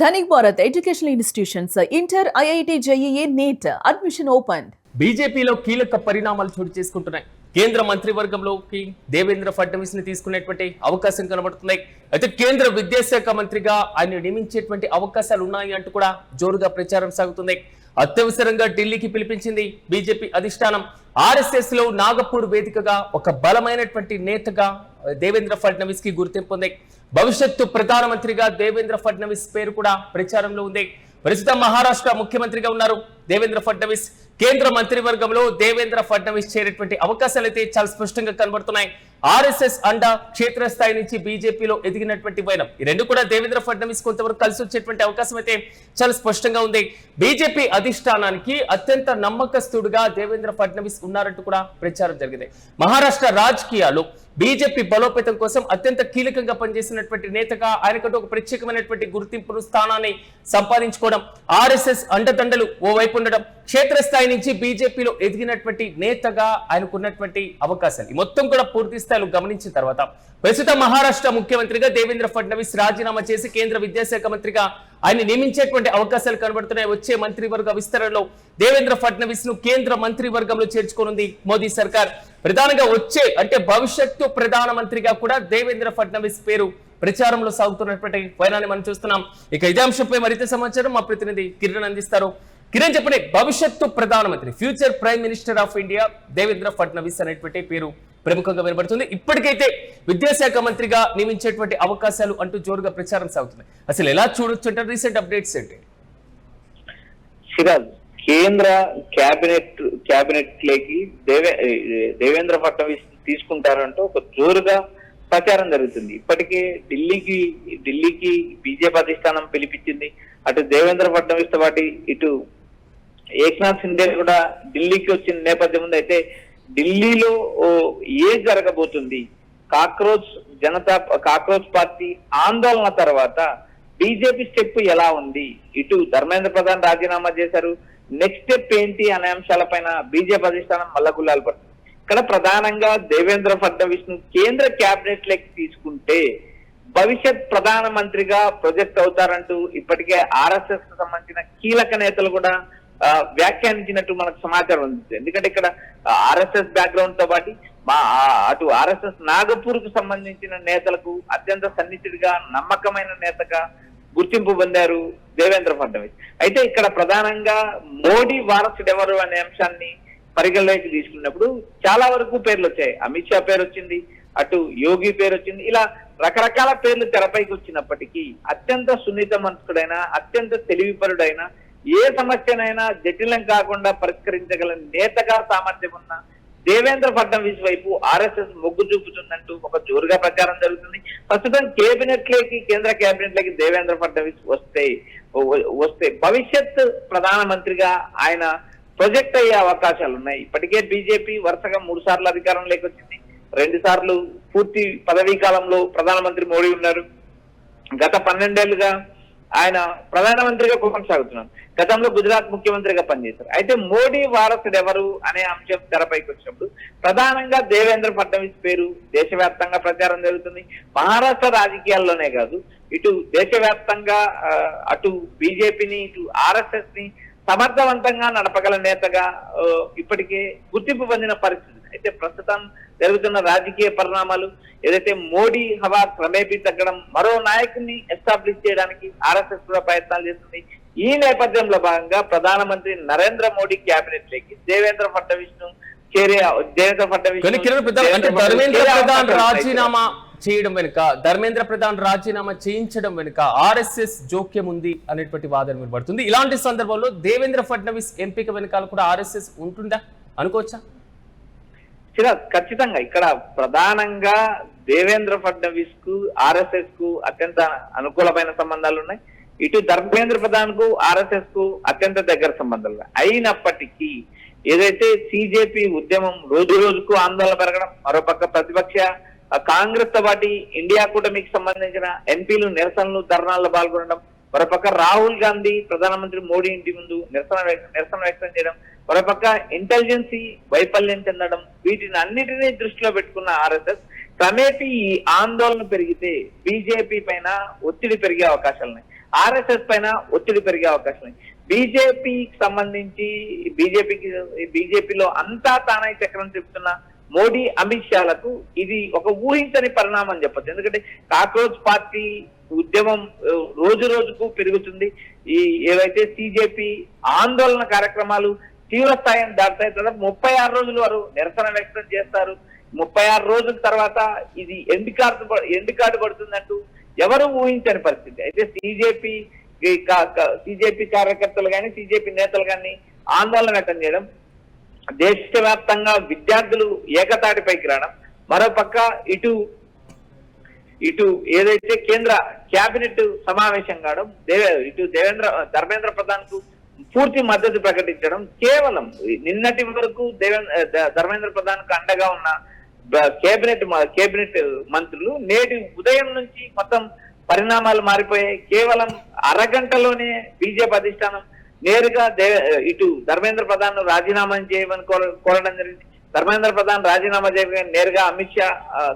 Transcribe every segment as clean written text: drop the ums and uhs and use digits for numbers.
Dhanik Bharat educational institutions inter IIT JEE NEET admission open. బీజేపీలో కీలక పరిణామాలు చోటు చేసుకుంటున్నాయి. కేంద్ర మంత్రివర్గంలోకి దేవేంద్ర ఫడ్నవీస్ ని తీసుకునేటువంటి అవకాశం కనబడుతున్నాయి. అయితే కేంద్ర విద్యాశాఖ మంత్రిగా ఆయన నియమించేటువంటి అవకాశాలు ఉన్నాయి అంటూ కూడా జోరుగా ప్రచారం సాగుతుంది. అత్యవసరంగా ఢిల్లీకి పిలిపించింది బీజేపీ అధిష్టానం. ఆర్ఎస్ఎస్ లో నాగపూర్ వేదికగా ఒక బలమైనటువంటి నేతగా దేవేంద్ర ఫడ్నవీస్ కి గుర్తింపు ఉంది. భవిష్యత్తు ప్రధానమంత్రిగా దేవేంద్ర ఫడ్నవీస్ పేరు కూడా ప్రచారంలో ఉంది. ప్రస్తుతం మహారాష్ట్ర ముఖ్యమంత్రిగా ఉన్నారు దేవేంద్ర ఫడ్నవీస్. కేంద్ర మంత్రివర్గంలో దేవేంద్ర ఫడ్నవీస్ చేరేటువంటి అవకాశాలు అయితే చాలా స్పష్టంగా కనబడుతున్నాయి. ఆర్ఎస్ఎస్ అండ క్షేత్రస్థాయి నుంచి బీజేపీలో ఎదిగినటువంటి వైనం ఈ రెండు కూడా దేవేంద్ర ఫడ్నవీస్ కొంతవరకు కలిసి వచ్చేటువంటి అవకాశం అయితే చాలా స్పష్టంగా ఉంది. బీజేపీ అధిష్టానానికి అత్యంత నమ్మకస్తుడుగా దేవేంద్ర ఫడ్నవీస్ ఉన్నారంటూ కూడా ప్రచారం జరిగింది. మహారాష్ట్ర రాజకీయాల్లో బీజేపీ బలోపేతం కోసం అత్యంత కీలకంగా పనిచేసినటువంటి నేతగా ఆయనకంటూ ఒక ప్రత్యేకమైనటువంటి గుర్తింపును స్థానాన్ని సంపాదించుకోవడం, ఆర్ఎస్ఎస్ అండదండలు ఓవైపు ఉండడం, క్షేత్రస్థాయి నుంచి బీజేపీలో ఎదిగినటువంటి నేతగా ఆయనకున్నటువంటి అవకాశాలు ఈ మొత్తం కూడా పూర్తి స్థాయిలో గమనించిన తర్వాత ప్రస్తుతం మహారాష్ట్ర ముఖ్యమంత్రిగా దేవేంద్ర ఫడ్నవీస్ రాజీనామా చేసి కేంద్ర విద్యాశాఖ మంత్రిగా ఆయన నియమించేటువంటి అవకాశాలు కనబడుతున్నాయి. వచ్చే మంత్రివర్గ విస్తరణలో దేవేంద్ర ఫడ్నవీస్ ను కేంద్ర మంత్రివర్గంలో చేర్చుకోనుంది మోదీ సర్కార్. ప్రధానంగా వచ్చే అంటే భవిష్యత్తు ప్రధానమంత్రిగా కూడా దేవేంద్ర ఫడ్నవీస్ పేరు ప్రచారంలో సాగుతున్నటువంటి వైనాన్ని మనం చూస్తున్నాం. ఇక ఇదే అంశంపై మరింత సమాచారం మా ప్రతినిధి కిరణ్ అందిస్తారు. కిరణ్ చెప్పండి, భవిష్యత్తు ప్రధానమంత్రి future prime minister of India Devendra Fadnavis అనేటువంటి పేరు ప్రముఖంగా వినబడుతుంది. ఇప్పటికైతే విద్యాశాఖ మంత్రిగా నియమించేటువంటి అవకాశాలు అంటూ జోరుగా ప్రచారం సాగుతుంది. అసలు ఎలా చూడొచ్చు అంటే రీసెంట్ అప్డేట్స్ ఏంటి? సిరాజ్, కేంద్ర క్యాబినెట్ లేకి దేవేంద్ర ఫడ్నవీస్ తీసుకుంటారంటూ ఒక జోరుగా ప్రచారం జరుగుతుంది. ఇప్పటికే ఢిల్లీకి బీజేపీ అధిష్టానం పిలిపించింది. అటు దేవేంద్ర ఫడ్నవీస్ తో పాటు ఇటు ఏక్నాథ్ సిండే కూడా ఢిల్లీకి వచ్చిన నేపథ్యం ఉంది. అయితే ఢిల్లీలో ఏం జరగబోతుంది, కాక్రోచ్ పార్టీ ఆందోళన తర్వాత బీజేపీ స్టెప్ ఎలా ఉంది, ఇటు ధర్మేంద్ర ప్రధాన్ రాజీనామా చేశారు, నెక్స్ట్ స్టెప్ ఏంటి అనే అంశాలపైన బీజేపీ అధిష్టానం మల్లగుల్లాలు పడుతుంది. ఇక్కడ ప్రధానంగా దేవేంద్ర ఫడ్నవీస్ ను కేంద్ర క్యాబినెట్ లెక్క తీసుకుంటే భవిష్యత్ ప్రధానమంత్రిగా ప్రొజెక్ట్ అవుతారంటూ ఇప్పటికే ఆర్ఎస్ఎస్ కు సంబంధించిన కీలక నేతలు కూడా వ్యాఖ్యానించినట్టు మనకు సమాచారం ఉంది. ఎందుకంటే ఇక్కడ ఆర్ఎస్ఎస్ బ్యాక్గ్రౌండ్ తో పాటు అటు ఆర్ఎస్ఎస్ నాగపూర్ కు సంబంధించిన నేతలకు అత్యంత సన్నిహితుడిగా నమ్మకమైన నేతగా గుర్తింపు పొందారు దేవేంద్ర ఫడ్నవీస్. అయితే ఇక్కడ ప్రధానంగా మోడీ వారసుడు ఎవరు అనే అంశాన్ని పరిగణలోకి తీసుకున్నప్పుడు చాలా వరకు పేర్లు వచ్చాయి. అమిత్ షా పేరు వచ్చింది, అటు యోగి పేరు వచ్చింది, ఇలా రకరకాల పేర్లు తెరపైకి వచ్చినప్పటికీ అత్యంత సున్నిత మనస్కుడైన, అత్యంత తెలివిపరుడైన, ఏ సమస్యనైనా జటిలం కాకుండా పరిష్కరించగల నేతగా సామర్థ్యం ఉన్న దేవేంద్ర ఫడ్నవీస్ వైపు ఆర్ఎస్ఎస్ మొగ్గు చూపుతుందంటూ ఒక జోరుగా ప్రచారం జరుగుతుంది. ప్రస్తుతం కేంద్ర కేబినెట్ లోకి దేవేంద్ర ఫడ్నవీస్ వస్తే భవిష్యత్ ప్రధానమంత్రిగా ఆయన ప్రొజెక్ట్ అయ్యే అవకాశాలు ఉన్నాయి. ఇప్పటికే బీజేపీ వరుసగా 3 సార్లు అధికారంలోకి వచ్చింది. 2 సార్లు పూర్తి పదవీ కాలంలో ప్రధానమంత్రి మోడీ ఉన్నారు. గత 12 ఏళ్లుగా ఆయన ప్రధానమంత్రిగా కొనసాగుతున్నారు. గతంలో గుజరాత్ ముఖ్యమంత్రిగా పనిచేశారు. అయితే మోడీ వారసుడు ఎవరు అనే అంశం తెరపైకి వచ్చినప్పుడు ప్రధానంగా దేవేంద్ర ఫడ్నవీస్ పేరు దేశవ్యాప్తంగా ప్రచారం జరుగుతుంది. మహారాష్ట్ర రాజకీయాల్లోనే కాదు, ఇటు దేశవ్యాప్తంగా అటు బీజేపీని ఇటు ఆర్ఎస్ఎస్ ని సమర్థవంతంగా నడపగల నేతగా ఇప్పటికే గుర్తింపు పొందిన పరిస్థితి. అయితే ప్రస్తుతం జరుగుతున్న రాజకీయ పరిణామాలు ఏదైతే మోడీ హవా క్రమేపీ తగ్గడం, మరో నాయకుడిని ఎస్టాబ్లిష్ చేయడానికి ఆర్ఎస్ఎస్ కూడా ప్రయత్నాలు చేస్తుంది. ఈ నేపథ్యంలో భాగంగా ప్రధానమంత్రి నరేంద్ర మోడీ క్యాబినెట్ లోకి దేవేంద్ర ఫడ్నవీస్ ను ధర్మేంద్ర ప్రధాన్ రాజీనామా చేయించడం వెనుక ఆర్ఎస్ఎస్ జోక్యం ఉంది అనేటువంటి వాదన వినబడుతుంది. ఇలాంటి సందర్భంలో దేవేంద్ర ఫడ్నవీస్ ఎంపిక వెనకాల కూడా ఆర్ఎస్ఎస్ ఉంటుందా అనుకోవచ్చా? ఖచ్చితంగా ఇక్కడ ప్రధానంగా దేవేంద్ర ఫడ్నవీస్ కు ఆర్ఎస్ఎస్ కు అత్యంత అనుకూలమైన సంబంధాలు ఉన్నాయి. ఇటు ధర్మేంద్ర ప్రధాన్ కు ఆర్ఎస్ఎస్ కు అత్యంత దగ్గర సంబంధాలు ఉన్నాయి. అయినప్పటికీ ఏదైతే సిజేపీ ఉద్యమం రోజు రోజుకు ఆందోళన పెరగడం, మరోపక్క ప్రతిపక్ష కాంగ్రెస్ తో పాటు ఇండియా కూటమికి సంబంధించిన ఎంపీలు నిరసనలు ధర్నాల్లో పాల్గొనడం, మరోపక్క రాహుల్ గాంధీ ప్రధానమంత్రి మోడీ ఇంటి ముందు నిరసన వ్యక్తం చేయడం, మరోపక్క ఇంటెలిజెన్సీ వైఫల్యం చెందడం, వీటిని అన్నిటినీ దృష్టిలో పెట్టుకున్న ఆర్ఎస్ఎస్ క్రమేపీ ఈ ఆందోళన పెరిగితే బీజేపీ పైన ఒత్తిడి పెరిగే అవకాశాలు ఉన్నాయి. ఆర్ఎస్ఎస్ పైన ఒత్తిడి పెరిగే అవకాశం ఉంది. బీజేపీకి సంబంధించి బీజేపీలో అంతా తానై చక్రం చెప్తున్న మోడీ అమిత్ షాలకు ఇది ఒక ఊహించని పరిణామం చెప్పచ్చు. ఎందుకంటే కాక్రోచ్ పార్టీ ఉద్యమం రోజు రోజుకు పెరుగుతుంది. ఈ ఏవైతే సిజేపీ ఆందోళన కార్యక్రమాలు తీవ్ర స్థాయిని దాటుతాయి. దాదాపు 36 రోజులు వారు నిరసన వ్యక్తం చేస్తారు. 36 రోజుల తర్వాత ఇది ఎండ్ కార్డు పడుతుందంటూ ఎవరు ఊహించని పరిస్థితి. అయితే సిజేపీ కార్యకర్తలు కానీ సిజేపీ నేతలు కానీ ఆందోళన వ్యక్తం చేయడం, దేశవ్యాప్తంగా విద్యార్థులు ఏకతాటిపైకి రావడం, మరోపక్క ఇటు ఏదైతే కేంద్ర కేబినెట్ సమావేశం కావడం, ధర్మేంద్ర ప్రధాన్ కు పూర్తి మద్దతు ప్రకటించడం, కేవలం నిన్నటి వరకు ధర్మేంద్ర ప్రధాన్ కు అండగా ఉన్న కేబినెట్ మంత్రులు నేటి ఉదయం నుంచి మొత్తం పరిణామాలు మారిపోయాయి. కేవలం అరగంటలోనే బీజేపీ అధిష్టానం నేరుగా ఇటు ధర్మేంద్ర ప్రధాన్ రాజీనామా చేయమని కోరడం జరిగింది. ధర్మేంద్ర ప్రధాన్ రాజీనామా చేయగానే నేరుగా అమిత్ షా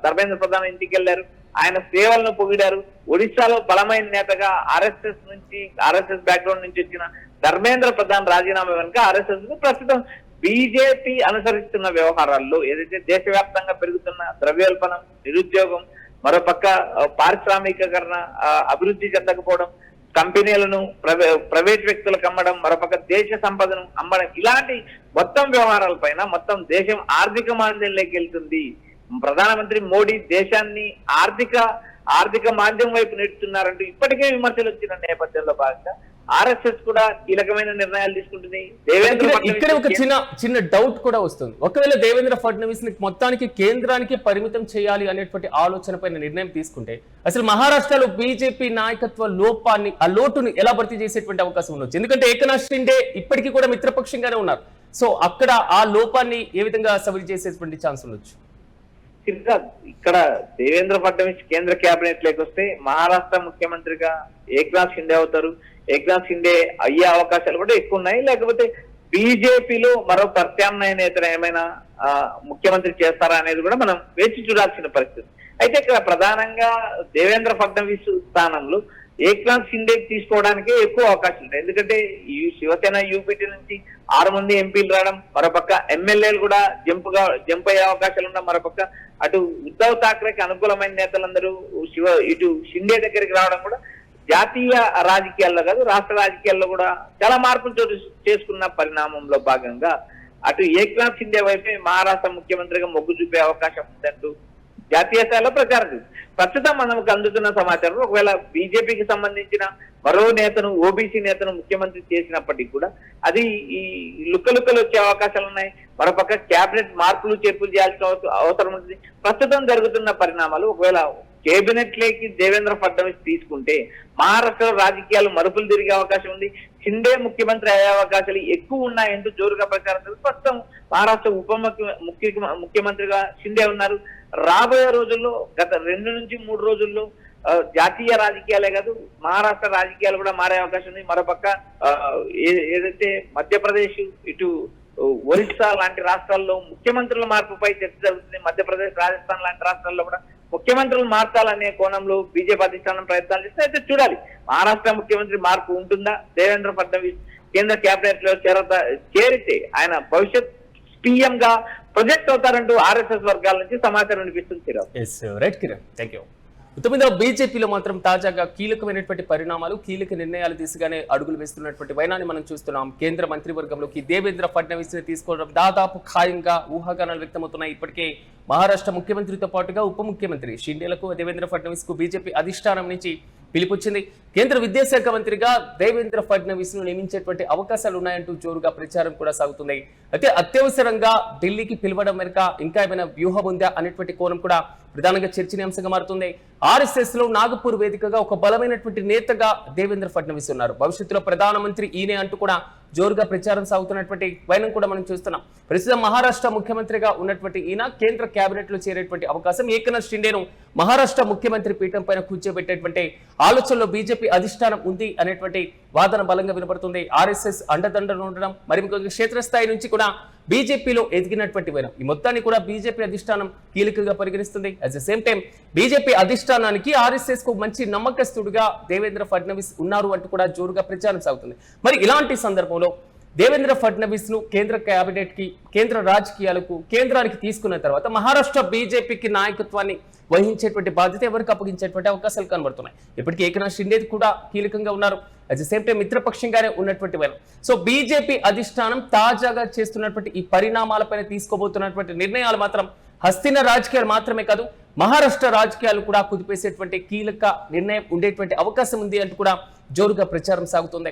ధర్మేంద్ర ప్రధాన్ ఇంటికి వెళ్లారు. ఆయన సేవలను పొగిడారు. ఒడిశాలో బలమైన నేతగా ఆర్ఎస్ఎస్ బ్యాక్గ్రౌండ్ నుంచి వచ్చిన ధర్మేంద్ర ప్రధాన్ రాజీనామా వెనుక ఆర్ఎస్ఎస్ ను ప్రస్తుతం బీజేపీ అనుసరిస్తున్న వ్యవహారాల్లో ఏదైతే దేశవ్యాప్తంగా పెరుగుతున్న ద్రవ్యోల్బణం, నిరుద్యోగం, మరోపక్క పారిశ్రామికీకరణ అభివృద్ధి చెందకపోవడం, కంపెనీలను ప్రైవేట్ వ్యక్తులకు అమ్మడం, మరోపక్క దేశ సంపదను అమ్మడం, ఇలాంటి మొత్తం వ్యవహారాలపైన మొత్తం దేశం ఆర్థిక మాంద్యంలోకి వెళ్తుంది. ప్రధానమంత్రి మోడీ దేశాన్ని ఆర్థిక మాంద్యం వైపు నెడుతున్నారంటూ ఇప్పటికే విమర్శలు వచ్చిన నేపథ్యంలో భాగంగా ఆర్ఎస్ఎస్ కూడా కీలకమైన నిర్ణయాలు తీసుకుంటుంది. ఇక్కడ ఒక చిన్న డౌట్ కూడా వస్తుంది. ఒకవేళ దేవేంద్ర ఫడ్నవీస్ ని మొత్తానికి కేంద్రానికి పరిమితం చేయాలి అనేటువంటి ఆలోచన పైన నిర్ణయం తీసుకుంటే అసలు మహారాష్ట్రలో బీజేపీ నాయకత్వ ఆ లోటుని ఎలా భర్తీ చేసేటువంటి అవకాశం ఉండొచ్చు? ఎందుకంటే ఏకనాథ్ షిండే ఇప్పటికీ కూడా మిత్రపక్షంగానే ఉన్నారు. సో అక్కడ ఆ లోపాన్ని ఏ విధంగా సవరి చేసేటువంటి ఛాన్స్ ఉండొచ్చు? ఇక్కడ దేవేంద్ర ఫడ్నవీస్ కేంద్ర కేబినెట్ లోకి వస్తే మహారాష్ట్ర ముఖ్యమంత్రిగా ఏకనాథ్ షిండే అవుతారు. ఏకనాథ్ షిండే అయ్యే అవకాశాలు కూడా ఎక్కువ ఉన్నాయి. లేకపోతే బీజేపీలో మరో ప్రత్యామ్నాయ నేతను ఏమైనా ముఖ్యమంత్రి చేస్తారా అనేది కూడా మనం వేచి చూడాల్సిన పరిస్థితి. అయితే ఇక్కడ ప్రధానంగా దేవేంద్ర ఫడ్నవీస్ స్థానంలో ఏకనాథ్ షిండే తీసుకోవడానికే ఎక్కువ అవకాశం ఉంటాయి. ఎందుకంటే ఈ శివసేన యూపీటీ నుంచి 6 మంది ఎంపీలు రావడం, మరోపక్క ఎమ్మెల్యేలు కూడా జంప్ అయ్యే అవకాశాలు ఉన్నాయి. మరోపక్క అటు ఉద్ధవ్ ఠాక్రేకి అనుకూలమైన నేతలందరూ ఇటు షిండే దగ్గరికి రావడం కూడా జాతీయ రాజకీయాల్లో కాదు రాష్ట్ర రాజకీయాల్లో కూడా చాలా మార్పులు చోటు చేసుకున్న పరిణామంలో భాగంగా అటు ఏకనాథ్ షిండే వైపే మహారాష్ట్ర ముఖ్యమంత్రిగా మొగ్గు చూపే అవకాశం ఉందంటూ జాతీయ స్థాయిలో ప్రచారం చేస్తుంది. ప్రస్తుతం మనకు అందుతున్న సమాచారం ఒకవేళ బీజేపీకి సంబంధించిన మరో నేతను, ఓబీసీ నేతను ముఖ్యమంత్రి చేసినప్పటికీ కూడా అది ఈ లుక్కలు వచ్చే అవకాశాలు ఉన్నాయి. మరోపక్క కేబినెట్ మార్పులు చేర్పులు చేయాల్సిన అవసరం ఉంటుంది. ప్రస్తుతం జరుగుతున్న పరిణామాలు ఒకవేళ కేబినెట్ లేకి దేవేంద్ర ఫడ్నవీస్ తీసుకుంటే మహారాష్ట్ర రాజకీయాలు మరుపులు తిరిగే అవకాశం ఉంది. షిండే ముఖ్యమంత్రి అయ్యే అవకాశాలు ఎక్కువ ఉన్నాయంటూ జోరుగా ప్రచారం చేస్తారు. ప్రస్తుతం మహారాష్ట్ర ముఖ్యమంత్రిగా షిండే ఉన్నారు. రాబోయే రోజుల్లో గత 2 నుంచి 3 రోజుల్లో జాతీయ రాజకీయాలే కాదు మహారాష్ట్ర రాజకీయాలు కూడా మారే అవకాశం ఉంది. మరోపక్క ఏదైతే మధ్యప్రదేశ్, ఇటు ఒరిస్సా లాంటి రాష్ట్రాల్లో ముఖ్యమంత్రుల మార్పుపై చర్చ జరుగుతుంది. మధ్యప్రదేశ్, రాజస్థాన్ లాంటి రాష్ట్రాల్లో కూడా ముఖ్యమంత్రులు మార్చాలనే కోణంలో బీజేపీ అధిష్టానం ప్రయత్నాలు చేస్తే అయితే చూడాలి మహారాష్ట్ర ముఖ్యమంత్రి మార్పు ఉంటుందా. దేవేంద్ర ఫడ్నవీస్ కేంద్ర కేబినెట్ లో చేరితే ఆయన భవిష్యత్ పీఎం గా ప్రొజెక్ట్ అవుతారంటూ ఆర్ఎస్ఎస్ వర్గాల నుంచి సమాచారం వినిపిస్తుంది. ఉత్తమంగా బీజేపీలో మాత్రం తాజాగా కీలకమైనటువంటి పరిణామాలు, కీలక నిర్ణయాలు దిశగానే అడుగులు వేస్తున్నటువంటి వైనాన్ని మనం చూస్తున్నాం. కేంద్ర మంత్రివర్గంలోకి దేవేంద్ర ఫడ్నవీస్ ని తీసుకోవడం దాదాపు ఖాయంగా ఊహాగానాలు వ్యక్తమవుతున్నాయి. ఇప్పటికే మహారాష్ట్ర ముఖ్యమంత్రితో పాటుగా ఉప ముఖ్యమంత్రి షిండేలకు దేవేంద్ర ఫడ్నవీస్ కు బీజేపీ అధిష్టానం నుంచి పిలుపుచ్చింది. కేంద్ర విద్యాశాఖ మంత్రిగా దేవేంద్ర ఫడ్నవీస్ ను నియమించేటువంటి అవకాశాలు ఉన్నాయంటూ జోరుగా ప్రచారం కూడా సాగుతుంది. అయితే అత్యవసరంగా ఢిల్లీకి పిలవడం వెనుక ఇంకా ఏమైనా వ్యూహం ఉందా అనేటువంటి కోణం కూడా ప్రధానంగా చర్చనీయాంశంగా మారుతుంది. ఆర్ఎస్ఎస్ లో నాగపూర్ వేదికగా ఒక బలమైనటువంటి నేతగా దేవేంద్ర ఫడ్నవీస్ ఉన్నారు. భవిష్యత్తులో ప్రధానమంత్రి ఈయనే అంటూ కూడా జోరుగా ప్రచారం సాగుతున్నటువంటి వైనం కూడా మనం చూస్తున్నాం. ప్రస్తుతం మహారాష్ట్ర ముఖ్యమంత్రిగా ఉన్నటువంటి ఈయన కేంద్ర కేబినెట్ లో చేరేటువంటి అవకాశం, ఏకనాథ్ షిండేను మహారాష్ట్ర ముఖ్యమంత్రి పీఠం పైన కూర్చోబెట్టేటువంటి ఆలోచనలో బీజేపీ అధిష్టానం ఉంది అనేటువంటి వాదన బలంగా వినపడుతుంది. ఆర్ఎస్ఎస్ అండదండలు ఉండడం, మరి క్షేత్రస్థాయి నుంచి కూడా బీజేపీలో ఎదిగినటువంటి వైనం ఈ మొత్తాన్ని కూడా బీజేపీ అధిష్టానం కీలకంగా పరిగణిస్తుంది. At the same time BJP అధిష్టానానికి ఆర్ఎస్ఎస్ కు మంచి నమ్మకస్తుడుగా దేవేంద్ర ఫడ్నవీస్ ఉన్నారు అంటూ కూడా జోరుగా ప్రచారం సాగుతుంది. మరి ఇలాంటి సందర్భంలో దేవేంద్ర ఫడ్నవీస్ ను కేంద్ర కేబినెట్ కి, కేంద్ర రాజకీయాలకు, కేంద్రానికి తీసుకున్న తర్వాత మహారాష్ట్ర బీజేపీకి నాయకత్వాన్ని వహించేటువంటి బాధ్యత ఎవరికి అప్పగించేటువంటి అవకాశాలు కనబడుతున్నాయి. ఇప్పటికీ ఏకనాథ్ షిండే కూడా కీలకంగా ఉన్నారు. అట్ ద సేమ్ టైం మిత్రపక్షంగానే ఉన్నటువంటి వైనం. సో బీజేపీ అధిష్టానం తాజాగా చేస్తున్నటువంటి ఈ పరిణామాలపైన తీసుకోబోతున్నటువంటి నిర్ణయాలు మాత్రం హస్తిన రాజకీయాలు మాత్రమే కాదు, మహారాష్ట్ర రాజకీయాలు కూడా కుదిపేసేటువంటి కీలక నిర్ణయం ఉండేటువంటి అవకాశం ఉంది అంటూ కూడా జోరుగా ప్రచారం సాగుతుంది.